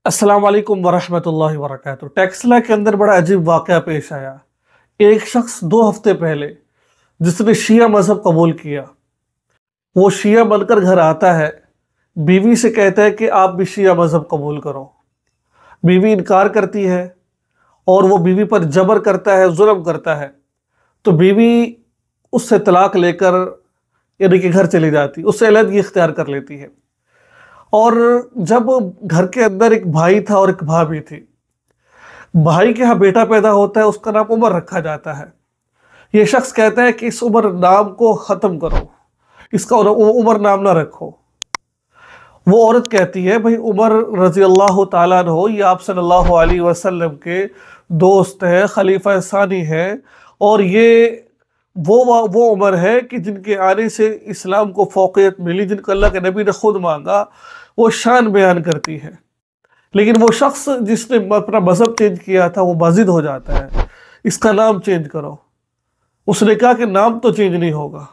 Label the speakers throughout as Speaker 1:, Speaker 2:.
Speaker 1: अस्सलाम वालेकुम वरहमतुल्लाहि वबरकातुहू। टेक्सला के अंदर बड़ा अजीब वाक़या पेश आया। एक शख्स 2 हफ्ते पहले जिसने शिया मज़हब कबूल किया, वो शिया बनकर घर आता है, बीवी से कहता है कि आप भी शिया मज़हब कबूल करो। बीवी इनकार करती है और वो बीवी पर जबर करता है, जुल्म करता है। तो बीवी उससे तलाक लेकर यानी कि घर चली जाती, उससे अलहदगी इख्तियार कर लेती है। और जब घर के अंदर एक भाई था और एक भाभी थी, भाई के यहाँ बेटा पैदा होता है, उसका नाम उमर रखा जाता है। ये शख्स कहता है कि इस उमर नाम को ख़त्म करो, इसका उमर नाम ना रखो। वो औरत कहती है, भाई उमर रज़ी अल्लाह ताला अन्हु ये आप सल्लल्लाहु अलैहि वसल्लम के दोस्त हैं, खलीफा सानी हैं, और ये वो उमर है कि जिनके आने से इस्लाम को फ़ौक़ियत मिली, जिनको अल्लाह के नबी ने खुद मांगा, वो शान बयान करती है। लेकिन वो शख्स जिसने अपना मज़हब चेंज किया था, वो बाज़िद हो जाता है, इसका नाम चेंज करो। उसने कहा कि नाम तो चेंज नहीं होगा,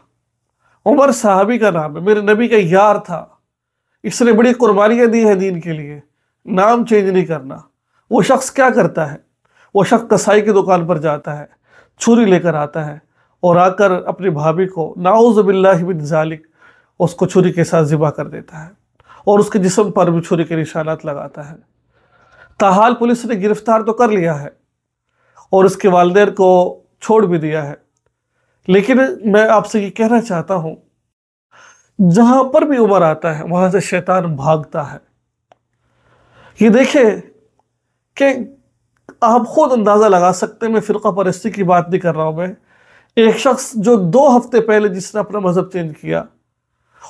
Speaker 1: उमर साहबी का नाम है, मेरे नबी का यार था, इसने बड़ी कुर्बानियाँ दी हैं दीन के लिए, नाम चेंज नहीं करना। वो शख्स क्या करता है, वो शख्स कसाई की दुकान पर जाता है, छुरी लेकर आता है और आकर अपनी भाभी को नाउज़ु बिल्लाहि मिन ज़ालिक उसको छुरी के साथ ज़िबा कर देता है और उसके जिस्म पर भी छुरी के निशानात लगाता है। ताहाल पुलिस ने गिरफ्तार तो कर लिया है और उसके वालिदैन को छोड़ भी दिया है। लेकिन मैं आपसे ये कहना चाहता हूँ, जहाँ पर भी उमर आता है वहाँ से शैतान भागता है। ये देखें कि आप खुद अंदाज़ा लगा सकते हैं, मैं फ़िरक़ा परस्ती की बात नहीं कर रहा हूँ। मैं एक शख्स जो 2 हफ्ते पहले जिसने अपना मज़हब चेंज किया,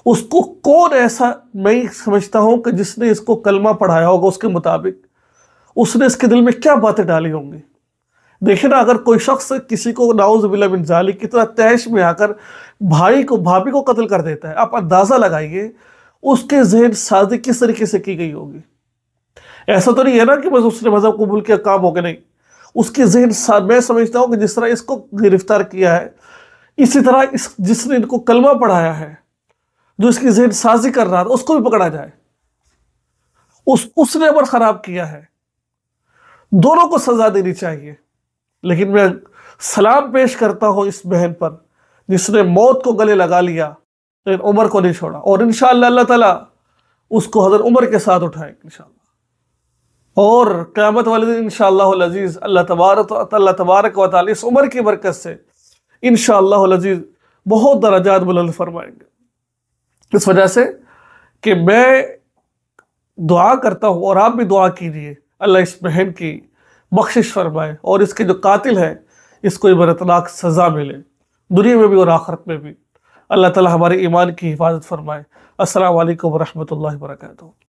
Speaker 1: उसको कौन ऐसा, मैं समझता हूँ कि जिसने इसको कलमा पढ़ाया होगा उसके मुताबिक, उसने इसके दिल में क्या बातें डाली होंगी। देखिए ना, अगर कोई शख्स किसी को नाउज़ु बिल्लाहि मिन ज़ालिक की तरह तैश में आकर भाई को भाभी को कत्ल कर देता है, आप अंदाज़ा लगाइए उसके ज़हन साज़ी किस तरीके से की गई होगी। ऐसा तो नहीं है ना कि बस उसने मज़हब कबूल किया काम हो गया, नहीं, उसके ज़हन, मैं समझता हूँ कि जिस तरह इसको गिरफ्तार किया है, इसी तरह जिसने इनको कलमा पढ़ाया है, जो इसकी ज़हन साज़ी कर रहा था, उसको भी पकड़ा जाए। उसने अमर ख़राब किया है, दोनों को सज़ा देनी चाहिए। लेकिन मैं सलाम पेश करता हूँ इस बहन पर जिसने मौत को गले लगा लिया लेकिन उमर को नहीं छोड़ा, और इंशाअल्लाह अल्लाह ताला उसको हज़रत उमर के साथ उठाएंगे इंशाअल्लाह। और क़यामत वाले दिन इंशाअल्लाहुल अज़ीज़ अल्लाह तबारक व तआला इस उमर की बरकत से इंशाअल्लाहुल अज़ीज़ बहुत दराजात बुलंद फरमाएंगे। इस वजह से कि मैं दुआ करता हूँ और आप भी दुआ कीजिए, अल्लाह इस बहन की बख्शिश फरमाए और इसके जो कातिल है इसको इबरतनाक सज़ा मिले, दुनिया में भी और आखिरत में भी। अल्लाह ताला हमारे ईमान की हिफाजत फरमाए। अस्सलामु अलैकुम वरहमतुल्लाहि वबरकातुहू।